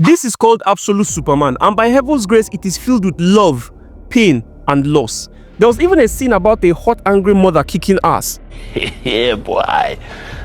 This is called Absolute Superman, and by heaven's grace, it is filled with love, pain, and loss. There was even a scene about a hot, angry mother kicking ass. Yeah, boy.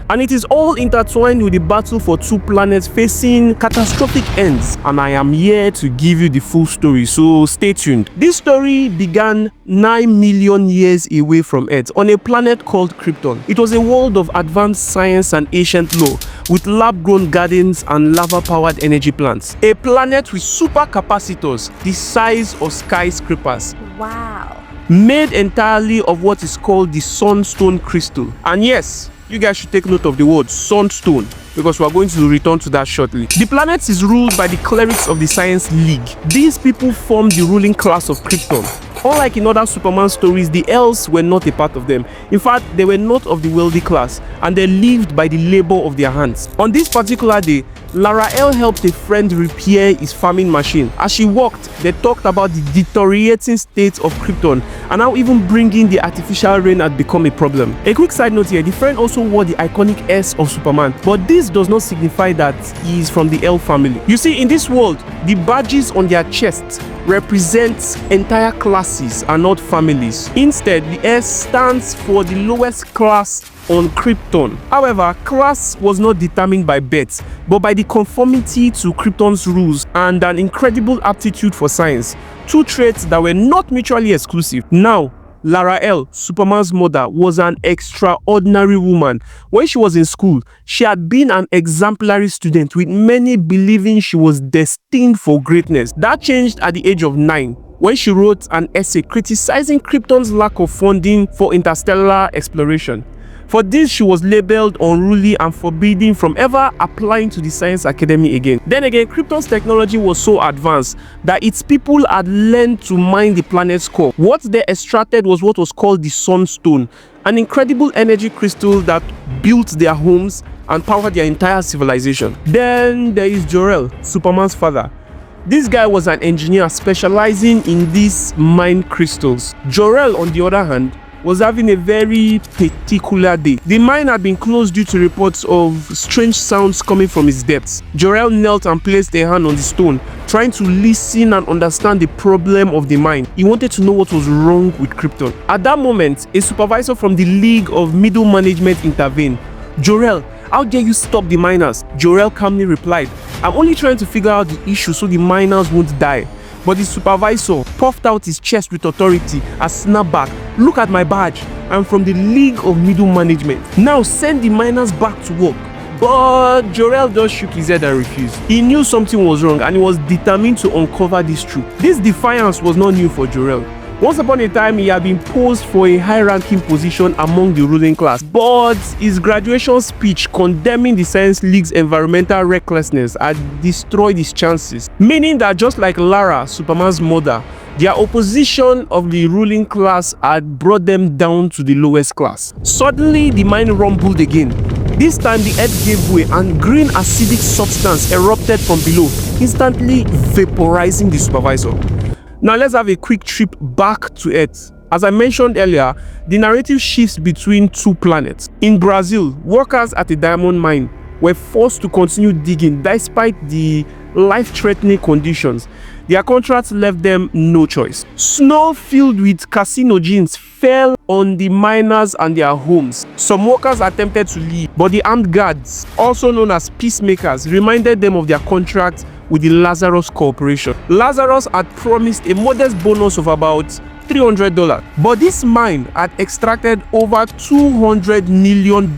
And it is all intertwined with the battle for two planets facing catastrophic ends. And I am here to give you the full story, so stay tuned. This story began 9 million years away from Earth on a planet called Krypton. It was a world of advanced science and ancient lore, with lab-grown gardens and lava-powered energy plants. A planet with supercapacitors the size of skyscrapers. Wow. Made entirely of what is called the sunstone crystal. And yes, you guys should take note of the word sunstone, because we are going to return to that shortly. The planet is ruled by the clerics of the Science League. These people form the ruling class of Krypton. Unlike in other Superman stories, the elves were not a part of them. In fact, they were not of the wealthy class, and they lived by the labor of their hands. On this particular day, Lara-El helped a friend repair his farming machine. As she walked, they talked about the deteriorating state of Krypton and how even bringing the artificial rain had become a problem. A quick side note here, the friend also wore the iconic S of Superman, but this does not signify that he is from the elf family. You see, in this world, the badges on their chests represent entire classes and not families. Instead, the S stands for the lowest class on Krypton. However, class was not determined by birth, but by the conformity to Krypton's rules and an incredible aptitude for science, two traits that were not mutually exclusive. Now, Lara-El, Superman's mother, was an extraordinary woman. When she was in school, she had been an exemplary student, with many believing she was destined for greatness. That changed at the age of 9, when she wrote an essay criticizing Krypton's lack of funding for interstellar exploration. For this, she was labeled unruly and forbidden from ever applying to the Science Academy again. Then again, Krypton's technology was so advanced that its people had learned to mine the planet's core. What they extracted was what was called the Sunstone, an incredible energy crystal that built their homes and powered their entire civilization. Then there is Jor-El, Superman's father. This guy was an engineer specializing in these mined crystals. Jor-El, on the other hand, was having a very particular day. The mine had been closed due to reports of strange sounds coming from its depths. Jor-El knelt and placed a hand on the stone, trying to listen and understand the problem of the mine. He wanted to know what was wrong with Krypton. At that moment, a supervisor from the League of Middle Management intervened. "Jor-El, how dare you stop the miners?" Jor-El calmly replied, "I'm only trying to figure out the issue so the miners won't die." But the supervisor puffed out his chest with authority and snapped back, "Look at my badge. I'm from the League of Middle Management. Now send the miners back to work." But Jor-El just shook his head and refused. He knew something was wrong and he was determined to uncover this truth. This defiance was not new for Jor-El. Once upon a time, he had been posed for a high-ranking position among the ruling class, but his graduation speech condemning the Science League's environmental recklessness had destroyed his chances, meaning that just like Lara, Superman's mother, their opposition of the ruling class had brought them down to the lowest class. Suddenly, the mine rumbled again. This time, the earth gave way and green acidic substance erupted from below, instantly vaporizing the supervisor. Now let's have a quick trip back to Earth. As I mentioned earlier, the narrative shifts between two planets. In Brazil, workers at a diamond mine were forced to continue digging despite the life-threatening conditions. Their contracts left them no choice. Snow filled with carcinogens fell on the miners and their homes. Some workers attempted to leave, but the armed guards, also known as peacemakers, reminded them of their contract with the Lazarus Corporation. Lazarus had promised a modest bonus of about $300, but this mine had extracted over $200 million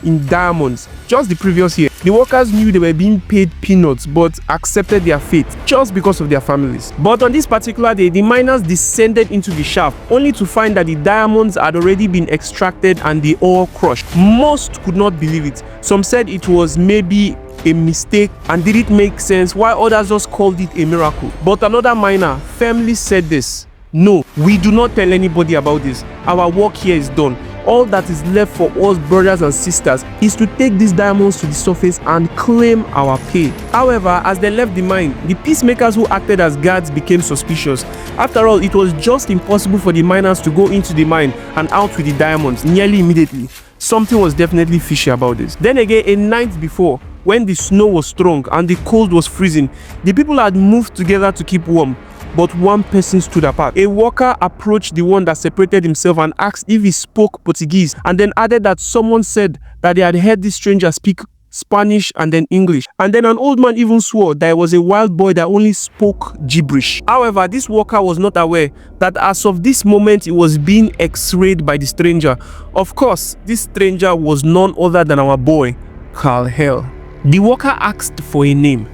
in diamonds just the previous year. The workers knew they were being paid peanuts but accepted their fate just because of their families. But on this particular day, the miners descended into the shaft only to find that the diamonds had already been extracted and the ore crushed. Most could not believe it. Some said it was maybe a mistake and did it make sense, while others just called it a miracle. But another miner firmly said this: "No, we do not tell anybody about this. Our work here is done. All that is left for us brothers and sisters is to take these diamonds to the surface and claim our pay." However, as they left the mine, the peacemakers who acted as guards became suspicious. After all, it was just impossible for the miners to go into the mine and out with the diamonds nearly immediately. Something was definitely fishy about this. Then again, a night before, when the snow was strong and the cold was freezing, the people had moved together to keep warm, but one person stood apart. A worker approached the one that separated himself and asked if he spoke Portuguese, and then added that someone said that they had heard this stranger speak Spanish and then English. And then an old man even swore that it was a wild boy that only spoke gibberish. However, this worker was not aware that as of this moment he was being x-rayed by the stranger. Of course, this stranger was none other than our boy, Carl. The worker asked for a name,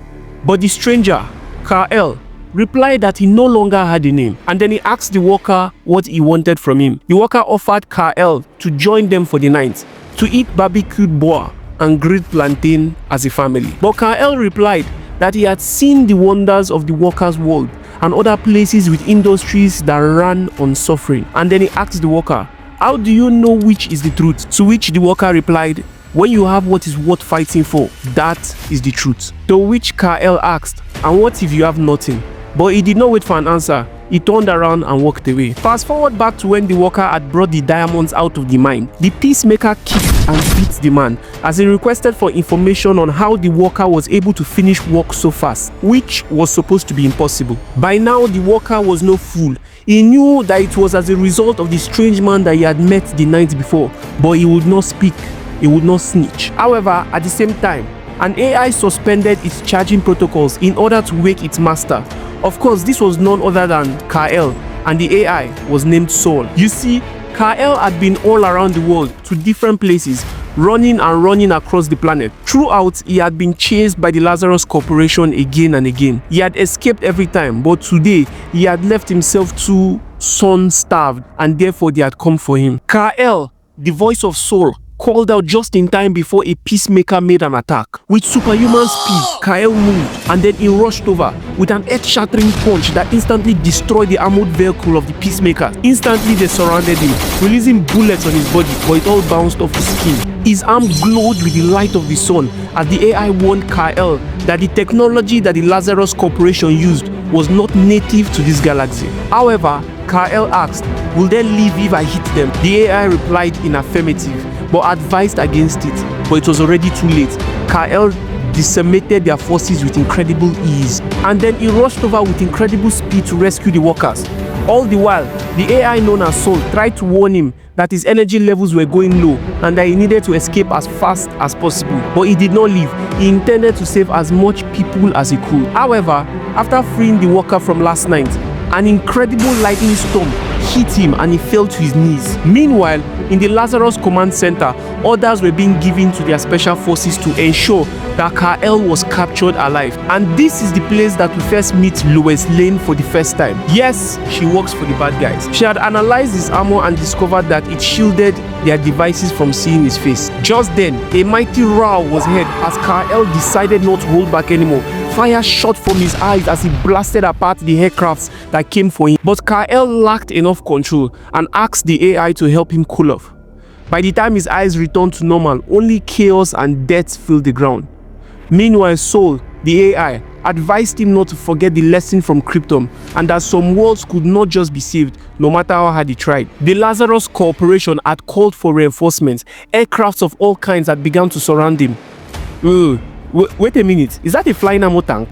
but the stranger, Carl, replied that he no longer had a name, and then he asked the worker what he wanted from him. The worker offered Carl to join them for the night, to eat barbecued boar and grilled plantain as a family. But Carl replied that he had seen the wonders of the workers' world and other places with industries that ran on suffering. And then he asked the worker, "How do you know which is the truth?" To which the worker replied, "When you have what is worth fighting for, that is the truth." To which Carl asked, "And what if you have nothing?" But he did not wait for an answer. He turned around and walked away. Fast forward back to when the worker had brought the diamonds out of the mine. The peacemaker kicked and beat the man as he requested for information on how the worker was able to finish work so fast, which was supposed to be impossible. By now, the worker was no fool. He knew that it was as a result of the strange man that he had met the night before, but he would not speak. He would not snitch. However, at the same time, an AI suspended its charging protocols in order to wake its master. Of course, this was none other than Carl, and the AI was named Saul. You see, Carl had been all around the world to different places, running across the planet. Throughout, he had been chased by the Lazarus Corporation again and again. He had escaped every time, but today, he had left himself too sun-starved, and therefore they had come for him. Carl, the voice of Saul, called out just in time before a peacemaker made an attack. With superhuman speed, Carl moved and then he rushed over with an earth-shattering punch that instantly destroyed the armored vehicle of the peacemaker. Instantly they surrounded him, releasing bullets on his body, but it all bounced off his skin. His arm glowed with the light of the sun as the AI warned Carl that the technology that the Lazarus Corporation used was not native to this galaxy. However, Carl asked, "Will they leave if I hit them?" The AI replied in affirmative, but advised against it. But it was already too late. Carl decimated their forces with incredible ease, and then he rushed over with incredible speed to rescue the workers. All the while, the AI known as Saul tried to warn him that his energy levels were going low and that he needed to escape as fast as possible. But he did not leave. He intended to save as much people as he could. However, after freeing the worker from last night, an incredible lightning storm hit him and he fell to his knees. Meanwhile, in the Lazarus Command Center, orders were being given to their special forces to ensure that Carl was captured alive. And this is the place that we first meet Lois Lane for the first time. Yes, she works for the bad guys. She had analyzed his armor and discovered that it shielded their devices from seeing his face. Just then, a mighty roar was heard as Carl decided not to hold back anymore. Fire shot from his eyes as he blasted apart the aircrafts that came for him. But Carl lacked enough control and asked the AI to help him cool off. By the time his eyes returned to normal, only chaos and death filled the ground. Meanwhile, Saul, the AI, advised him not to forget the lesson from krypton and that some worlds could not just be saved no matter how hard he tried. The Lazarus Corporation had called for reinforcements. Aircrafts of all kinds had begun to surround him. Wait a minute, is that a flying ammo tank?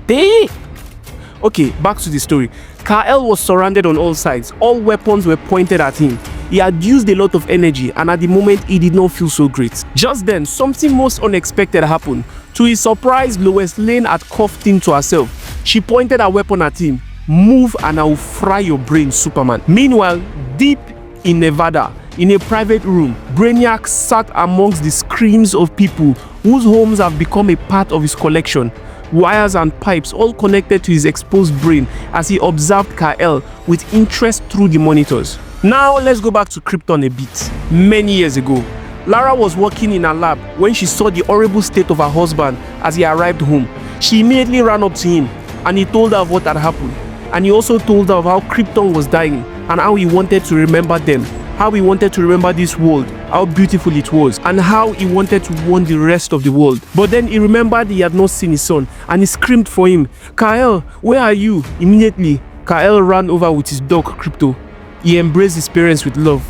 Okay, back to the story. Carl was surrounded on all sides. All weapons were pointed at him. He had used a lot of energy and at the moment he did not feel so great. Just then, something most unexpected happened. To his surprise, Lois Lane had coughed into herself. She pointed her weapon at him. "Move and I will fry your brain, Superman." Meanwhile, deep in Nevada, in a private room, Brainiac sat amongst the screams of people whose homes have become a part of his collection. Wires and pipes all connected to his exposed brain as he observed Carl with interest through the monitors. Now let's go back to Krypton a bit. Many years ago, Lara was working in her lab when she saw the horrible state of her husband as he arrived home. She immediately ran up to him and he told her of what had happened. And he also told her of how Krypton was dying and how he wanted to remember them, how he wanted to remember this world, how beautiful it was, and how he wanted to warn the rest of the world. But then he remembered he had not seen his son and he screamed for him, "Carl, where are you?" Immediately, Carl ran over with his dog Crypto. He embraced his parents with love,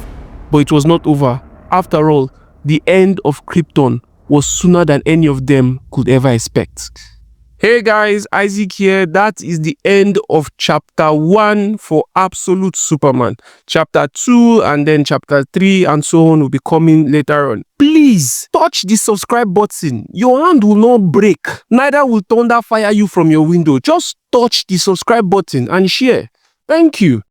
but it was not over. After all, the end of Krypton was sooner than any of them could ever expect. Hey guys, Isaac here. That is the end of chapter 1 for Absolute Superman. Chapter 2 and then chapter 3 and so on will be coming later on. Please touch the subscribe button. Your hand will not break. Neither will thunder fire you from your window. Just touch the subscribe button and share. Thank you.